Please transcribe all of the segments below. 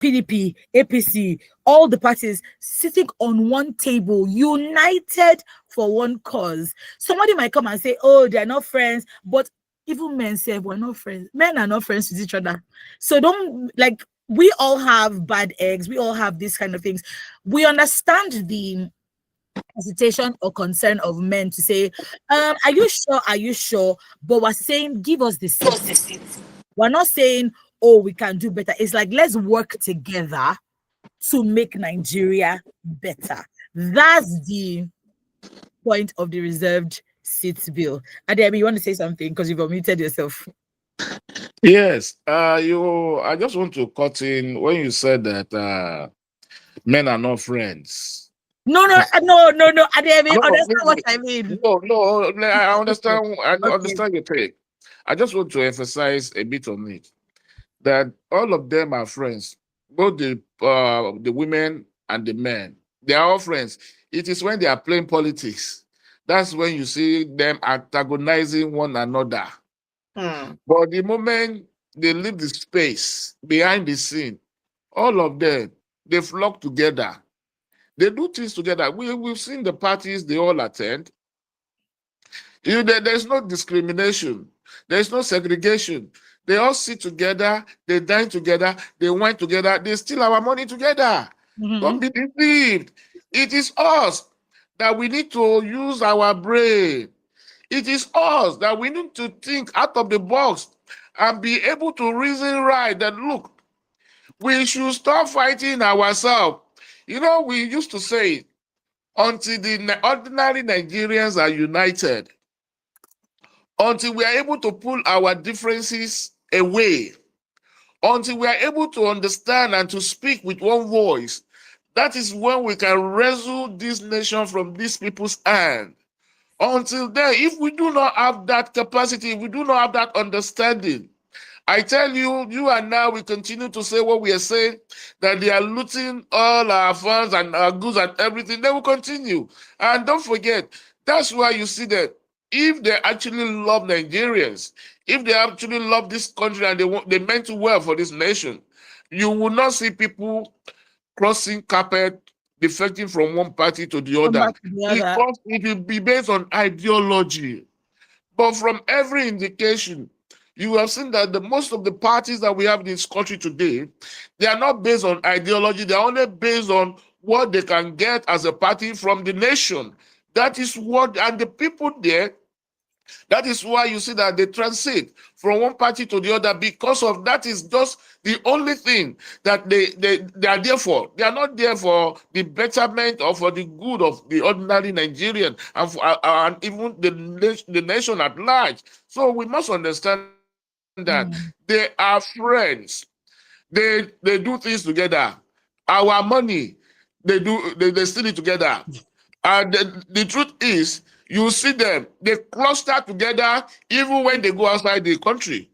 PDP, APC, all the parties sitting on one table, united for one cause. Somebody might come and say, oh, they're not friends, but even men say we're not friends. Men are not friends with each other. So don't, like, we all have bad eggs. We all have these kind of things. We understand the hesitation or concern of men to say, are you sure? Are you sure? But we're saying, give us the seats. We're not saying, oh, we can do better. It's like, let's work together to make Nigeria better. That's the point of the reserved seats bill. Ademi, you want to say something because you've unmuted yourself? Yes. I just want to cut in when you said that men are not friends. No. Ademi, understand what I mean. No, I understand. I Okay. understand your take. I just want to emphasize a bit on it that all of them are friends, both the women and the men. They are all friends. It is when they are playing politics that's when you see them antagonizing one another. But the moment they leave the space behind the scene, all of them they flock together. They do things together. We've seen the parties they all attend. There's no discrimination. There's no segregation. They all sit together. They dine together. They wine together. They steal our money together. Don't be deceived. It is us that we need to use our brain. It is us that we need to think out of the box and be able to reason right that, look, we should stop fighting ourselves. We used to say, until the ordinary Nigerians are united, until we are able to pull our differences away, until we are able to understand and to speak with one voice, that is when we can wrestle this nation from these people's hand. Until then, if we do not have that capacity, if we do not have that understanding, I tell you, you and now we continue to say what we are saying, that they are looting all our funds and our goods and everything. They will continue. And don't forget, that's why you see that if they actually love Nigerians, if they actually love this country and they meant to well for this nation, you will not see people crossing carpet, defecting from one party to the other. Because it will be based on ideology. But from every indication, you have seen that most of the parties that we have in this country today, they are not based on ideology. They are only based on what they can get as a party from the nation. That is what, and the people there, that is why you see that they transit from one party to the other, because of that is just the only thing that they are there for. They are not there for the betterment or for the good of the ordinary Nigerian and even the nation at large. So we must understand that they are friends. They do things together. Our money, they steal it together. And the truth is, you see them, they cluster together even when they go outside the country.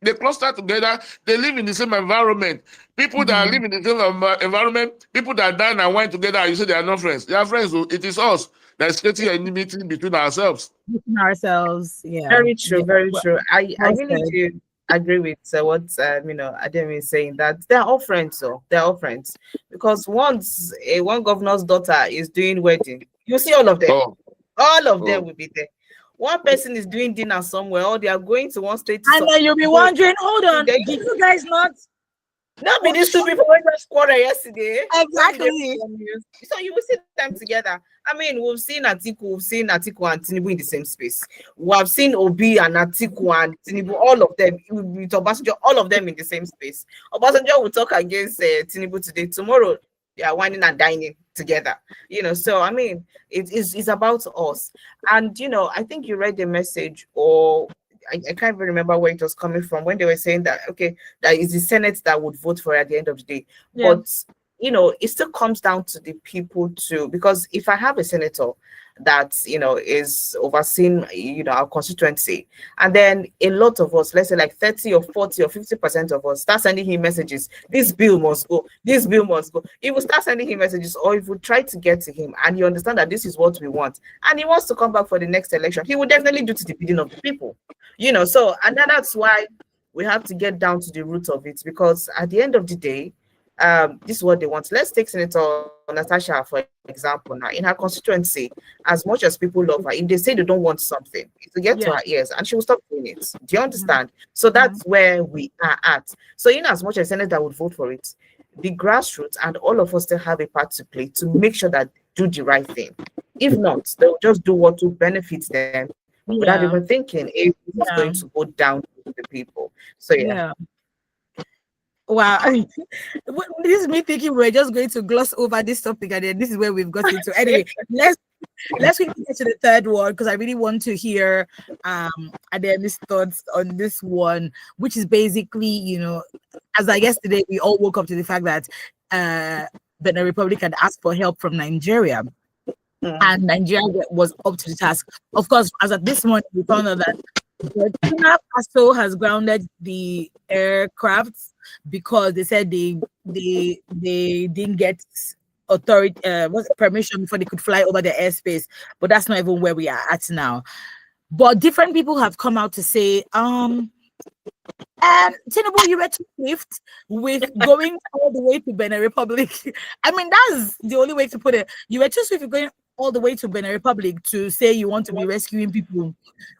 They cluster together, they live in the same environment. People that live in the same environment, people that dine and wine together, you say they are not friends. They are friends, so it is us that is creating enmity between ourselves. Yeah. Very true, very true. I really do agree with what Ademi is saying, that they're all friends. So they're all friends, because once one governor's daughter is doing wedding, you see all of them. All of them will be there. One person is doing dinner somewhere, or they are going to one state. And then you'll be wondering, hold on, did you guys not be these two people went to quarrel yesterday? Exactly. So you will see them together. I mean, we've seen Atiku and Tinubu in the same space. We have seen Obi and Atiku and Tinubu, all of them with Obasanjo, all of them in the same space. Obasanjo will talk against Tinubu today. Tomorrow, they are whining and dining together. So I mean, it's about us. And I think you read the message, or I can't even remember where it was coming from, when they were saying that, okay, that is the Senate that would vote for it at the end of the day. Yeah. But it still comes down to the people too, because if I have a senator that is overseeing our constituency, and then a lot of us, let's say like 30 or 40 or 50% of us, start sending him messages, this bill must go, this bill must go. If we start sending him messages, or if we try to get to him and you understand that this is what we want, and he wants to come back for the next election, he will definitely do to the bidding of the people. So, and that's why we have to get down to the root of it, because at the end of the day, this is what they want. Let's take Senator Natasha, for example, now in her constituency, as much as people love her, if they say they don't want something, it will get to her ears and she will stop doing it. Do you understand? So that's where we are at. So in as much as Senator would vote for it, the grassroots and all of us still have a part to play to make sure that they do the right thing. If not, they'll just do what will benefit them without even thinking if it's going to go down to the people. So wow. This is me thinking we're just going to gloss over this topic, and then this is where we've got into. Anyway, let's quickly get to the third one, because I really want to hear Adem's thoughts on this one, which is basically, you know, as I yesterday we all woke up to the fact that Benin Republic had asked for help from Nigeria. And Nigeria was up to the task. Of course, as of this morning, we found out that Burkina Faso has grounded the aircrafts because they said they didn't get authority permission before they could fly over the airspace. But that's not even where we are at now. But different people have come out to say, Tinubu, you were too swift with going all the way to Benin Republic. I mean, that's the only way to put it. You were too swift with going all the way to Benin Republic to say you want to be rescuing people.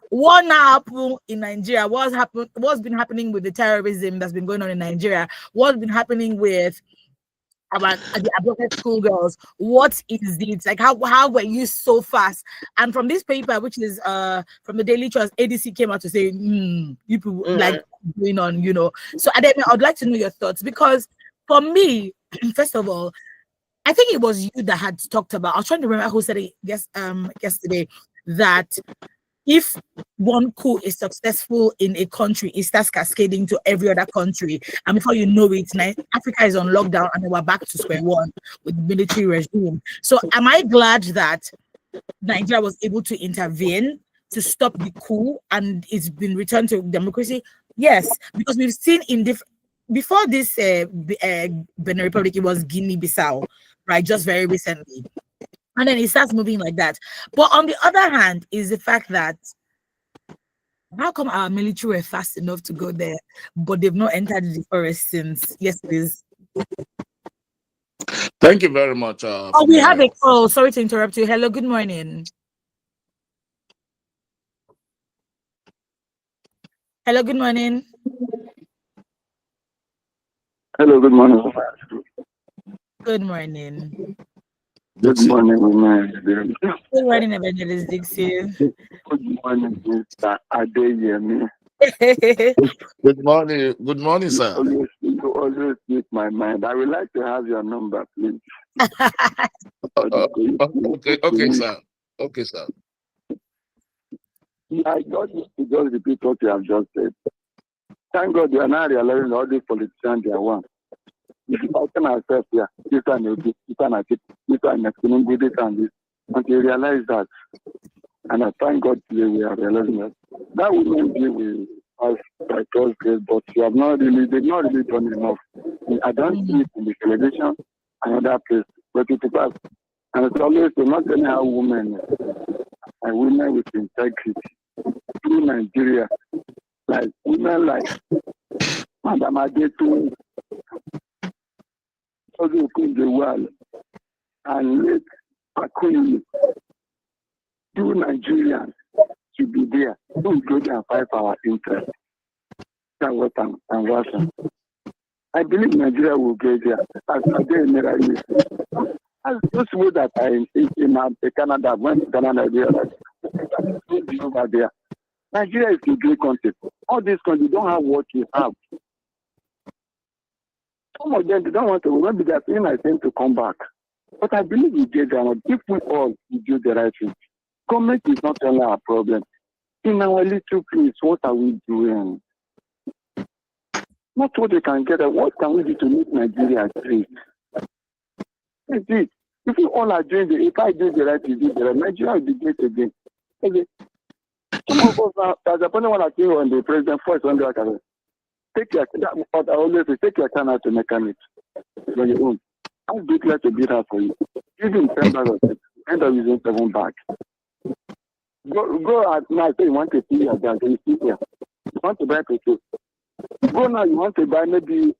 What now happened in Nigeria? What's been happening with the terrorism that's been going on in Nigeria? What's been happening with about the abducted schoolgirls? What is it like? How were you so fast? And from this paper, which is from the Daily Trust, ADC came out to say, people like going on, you know. So Ademi, I'd like to know your thoughts, because for me, first of all, I think it was you that had talked about. I was trying to remember who said it yesterday, that if one coup is successful in a country, it starts cascading to every other country, and before you know it, Africa is on lockdown and we're back to square one with the military regime. So am I glad that Nigeria was able to intervene to stop the coup and it's been returned to democracy? Yes, because we've seen before this Benin Republic, it was Guinea-Bissau, right, just very recently. And then it starts moving like that. But on the other hand, is the fact that how come our military were fast enough to go there, but they've not entered the forest since? Yes, please. Thank you very much. We have a call. Sorry to interrupt you. Hello, good morning. Hello, good morning. Hello, good morning. Good morning. Good morning, woman. Good morning, Evangelist Dixie. Good morning, Mr. Adeyemi. Good morning, sir. You always speak my mind. I would like to have your number, please. Okay, sir. Okay, sir. I got to just repeat what you have just said. Thank God you are not realizing all these politicians they are one. If you open ourselves here, this one will be, this one next to me, this and this, until you realize that. And I thank God today we are realizing that. That woman be with us by God's grace, but they've not really done enough. I don't see it in the television, another place, but it is us. And it's always not anyhow women and women with integrity through Nigeria, like women like Madam Adetu, also the world, and let Akuni through Nigerians to be there, don't go there and fight for our interest. That's what I'm watching. I believe Nigeria will get there. As those way that I in Canada, went to Canada, over there. Nigeria is a great country. All these countries don't have what we have. Some of them, they don't want to, maybe they're saying I think to come back. But I believe we get there. If we all do the right thing, government is not only our problem. In our little place, what are we doing? Not what they can get. What can we do to make Nigeria great? That's it. If we all are doing if I do the right, you do the right, Nigeria will be great again. Some of us now, as a point when I came on the president first, when they are take your, I always say, take your time out to mechanic on your own. I'll be glad to be there for you. Give him 10 bags of it. End up using 7 bags. Go at night, say you want to see your gas, you see here. You want to buy petrol. Go now, you want to buy maybe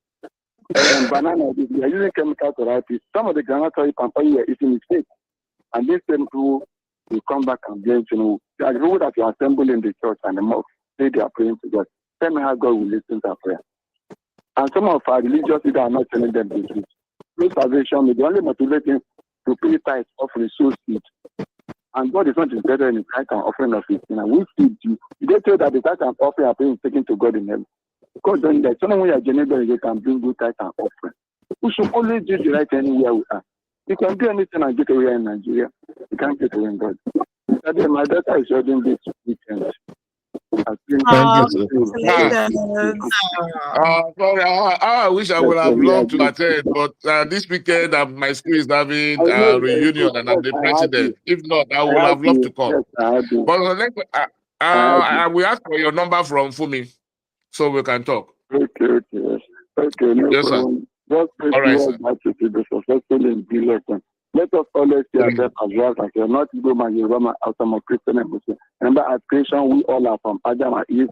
banana, they are using chemicals to ripe it. Some of the granite oil palm you are eating is fake. And these same people will come back and blame, the people that you assemble in the church and the mosque, say they are praying to God. Tell me how God will listen to our prayer. And some of our religious leaders are not telling them the truth. No salvation, they only motivate them to pay tithes, offering, sow seed. And God is not interested in the tithe and offering of it. And we feed you. They tell that the tithe and offering are being taken to God in heaven. God doing that. Someone when you are genuine, they can bring good tithe and offering. We should always do the right anywhere we are. You can do anything and get away in Nigeria. You can't get away in God. My daughter is wedding this weekend. Thank you, sir. Congratulations. Sorry, I wish I would have loved to attend, but this weekend my school is having a reunion and I'm the president. If not, I would have loved to come. But I will ask for your number from Fumi so we can talk. Okay, no Yes, problem. Just pray all right, towards that to be successful in the election. Let us always see ourselves as well as you're not Igbo man, Yoruba man, outside of Christian and Muslim. Remember, at creation, we all are from Adam and Eve.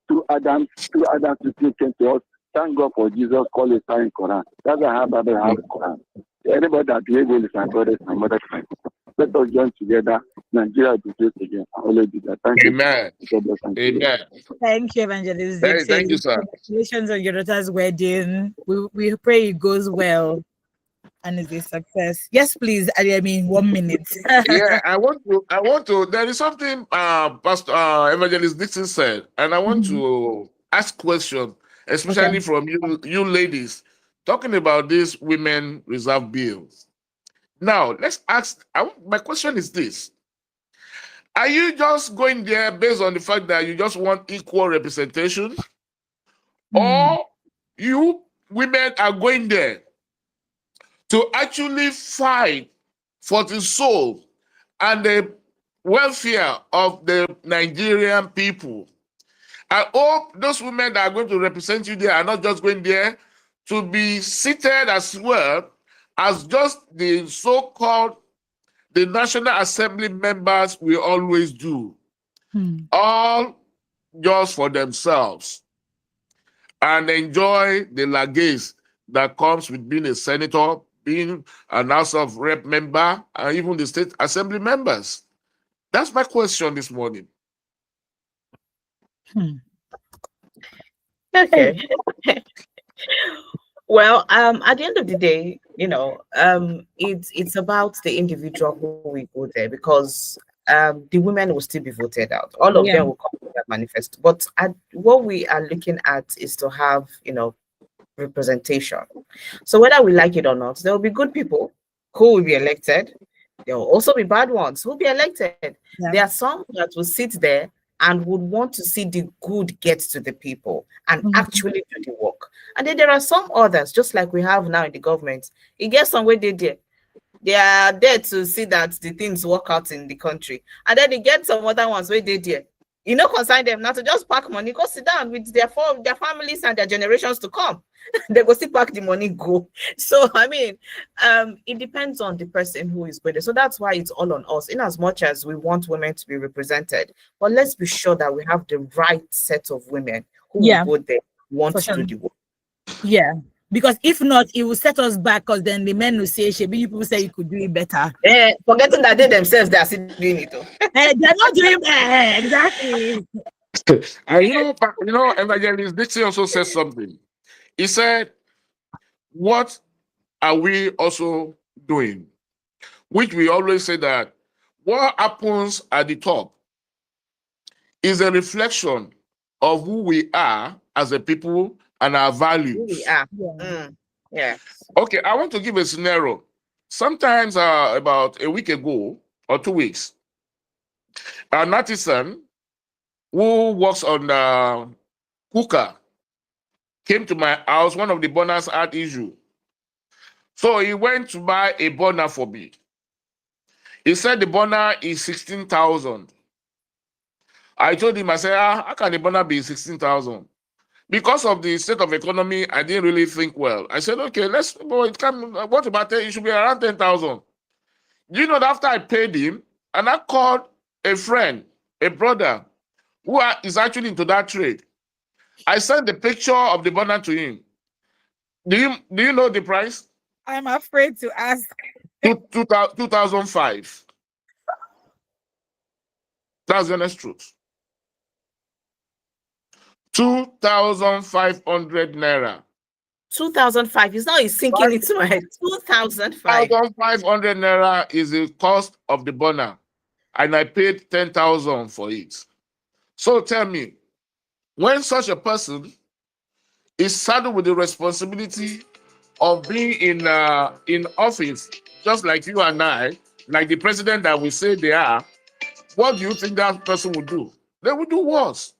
Through Adam, to came to us. Thank God for Jesus, call it in Quran. That's why I have Quran. Anybody that behaves well is my brother, is my mother's friend. Let us join together. Nigeria will be great again. I always do that. Thank Amen. you. Amen. Thank you, Evangelist. Thank you, sir. Congratulations on your daughter's wedding. We pray it goes well and is a success. Yes, please. I mean, 1 minute. Yeah, I want to. There is something Pastor Evangelist Dixon said, and I want to ask question, especially from you ladies, talking about these women reserve bills. Now, let's ask. My question is this: are you just going there based on the fact that you just want equal representation, or you women are going there to actually fight for the soul and the welfare of the Nigerian people? I hope those women that are going to represent you there are not just going there to be seated as well as just the so-called the National Assembly members we always do, all just for themselves and enjoy the luggage that comes with being a senator, being an House of Rep member, and even the State Assembly members. That's my question this morning. Okay. Well, at the end of the day, it's about the individual who will go there, because the women will still be voted out. All of them will come to that manifesto. But what we are looking at is to have, representation. So whether we like it or not, there will be good people who will be elected. There will also be bad ones who will be elected. Yeah. There are some that will sit there and would want to see the good get to the people and actually do the work. And then there are some others, just like we have now in the government. It gets some way they are there to see that the things work out in the country. And then they get some other ones where they there. Consign them not to just pack money, go sit down with their families and their generations to come. They go still pack the money, go. So I mean, it depends on the person who is going there. So that's why it's all on us, in as much as we want women to be represented. But let's be sure that we have the right set of women who will go there, want to do the work. Yeah. Because if not, it will set us back, because then the men will say, Shebi, you people say you could do it better. Forgetting that they themselves, they are still doing it. They're not doing it. Exactly. And Evangelist Dixie also said something. He said, what are we also doing? Which we always say that what happens at the top is a reflection of who we are as a people and our values. Who we are. Yeah. Okay, I want to give a scenario. Sometimes about a week ago or 2 weeks, an artisan who works on the cooker came to my house. One of the burners had issue. So he went to buy a burner for me. He said the burner is 16,000. I told him, I said, how can the burner be 16,000? Because of the state of economy, I didn't really think well. I said, okay, what about it? It should be around 10,000. Do you know that after I paid him, and I called a friend, a brother, who is actually into that trade. I sent the picture of the burner to him. Do you know the price? I'm afraid to ask. 2005. That's the honest truth. 2,500 naira. 2005. It's not sinking into my head. 2005. 2,500 naira is the cost of the burner, and I paid 10,000 for it. So tell me, when such a person is saddled with the responsibility of being in office, just like you and I, like the president that we say they are, what do you think that person would do? They would do worse.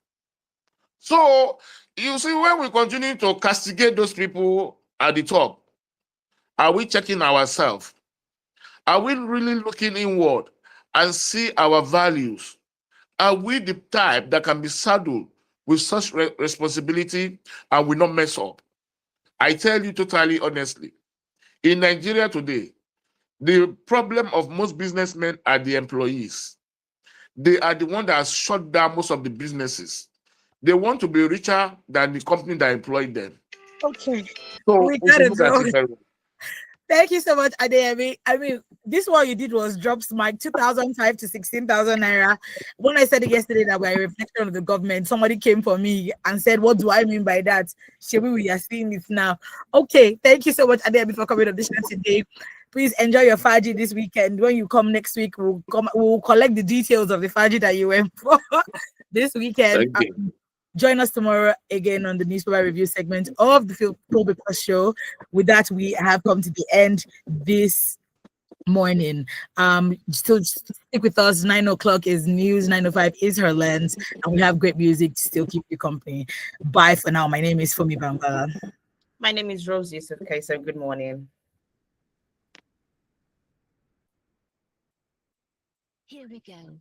So you see, when we continue to castigate those people at the top, are we checking ourselves? Are we really looking inward and see our values? Are we the type that can be saddled with such responsibility and will not mess up? I tell you totally honestly, in Nigeria today, the problem of most businessmen are the employees. They are the one that has shut down most of the businesses. They want to be richer than the company that employed them. Okay. So We got it, bro. very well. Thank you so much, Adeyemi. I mean, this one you did was drop smite 2,005 to 16,000 naira. When I said it yesterday that we're a reflection of the government, somebody came for me and said, "What do I mean by that?" Shebi, we are seeing it now. Okay, thank you so much, Adeyemi, for coming on this show today. Please enjoy your Faji this weekend. When you come next week, we'll collect the details of the Faji that you went for this weekend. Thank you. Join us tomorrow again on the newspaper review segment of the Phil Plus show. With that, we have come to the end this morning. Still stick with us. 9 o'clock is news, 9:05 is her lens, and we have great music to still keep you company. Bye for now. My name is Fumi Bambala. My name is Rose Yusuf Kaiser. Good morning. Here we go.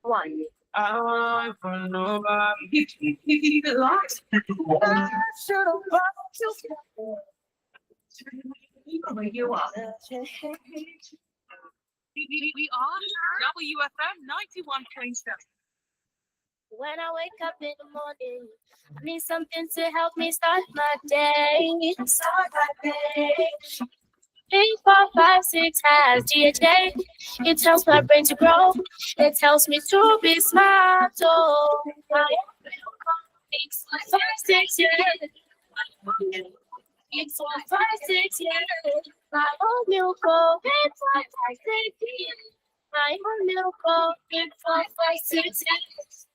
One. I for nobody. Lost. I should have you are. We are WFM 91.7. When I wake up in the morning, I need something to help me start my day. Start my day. 3, 4, 5, 6 has DHA. It helps my brain to grow. It helps me to be smart. Oh, 5, 6 years. 8, 4, 5, 6 years. My own milk, 8, 4, 5, 6 years. My own milk, 8, 4, 5, 6 years.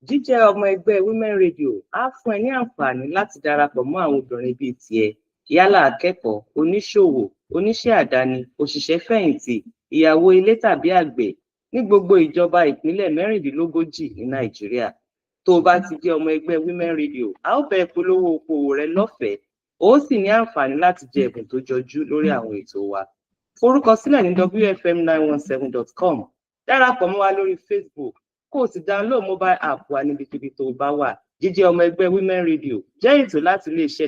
Jíjẹ́ ọmọ ẹgbẹ́ Women Radio á fún ẹ ní àǹfààní láti darapọ̀ mọ́ àwọn obìnrin bíi tiẹ̀, yálà akẹ́kọ̀ọ́, oníṣòwò, oníṣẹ́ àdáni, òṣìṣẹ́ fẹ̀yìntì, ìyàwó ilé tàbí àgbẹ̀ ní gbogbo ìjọba ìpínlẹ̀ 36 ní Nàìjíríà. Tó o bá ti jẹ́ ọmọ ẹgbẹ́ Women Radio, a ó bẹ̀ polówó okòwò rẹ lọ́fẹ̀ẹ́, ó sì ní àǹfààní láti jẹ ẹ̀bùn tó jọjú lórí àwọn ètò wa. Forúkọsílẹ̀ ní wfm917.com, darapọ̀ mọ́ wa lórí Facebook, kó o sì download mobile app wa níbikíbi tó bá wà. Jíjẹ́ ọmọ ẹgbẹ́ Women Radio jẹ́ ètò láti ilé iṣẹ́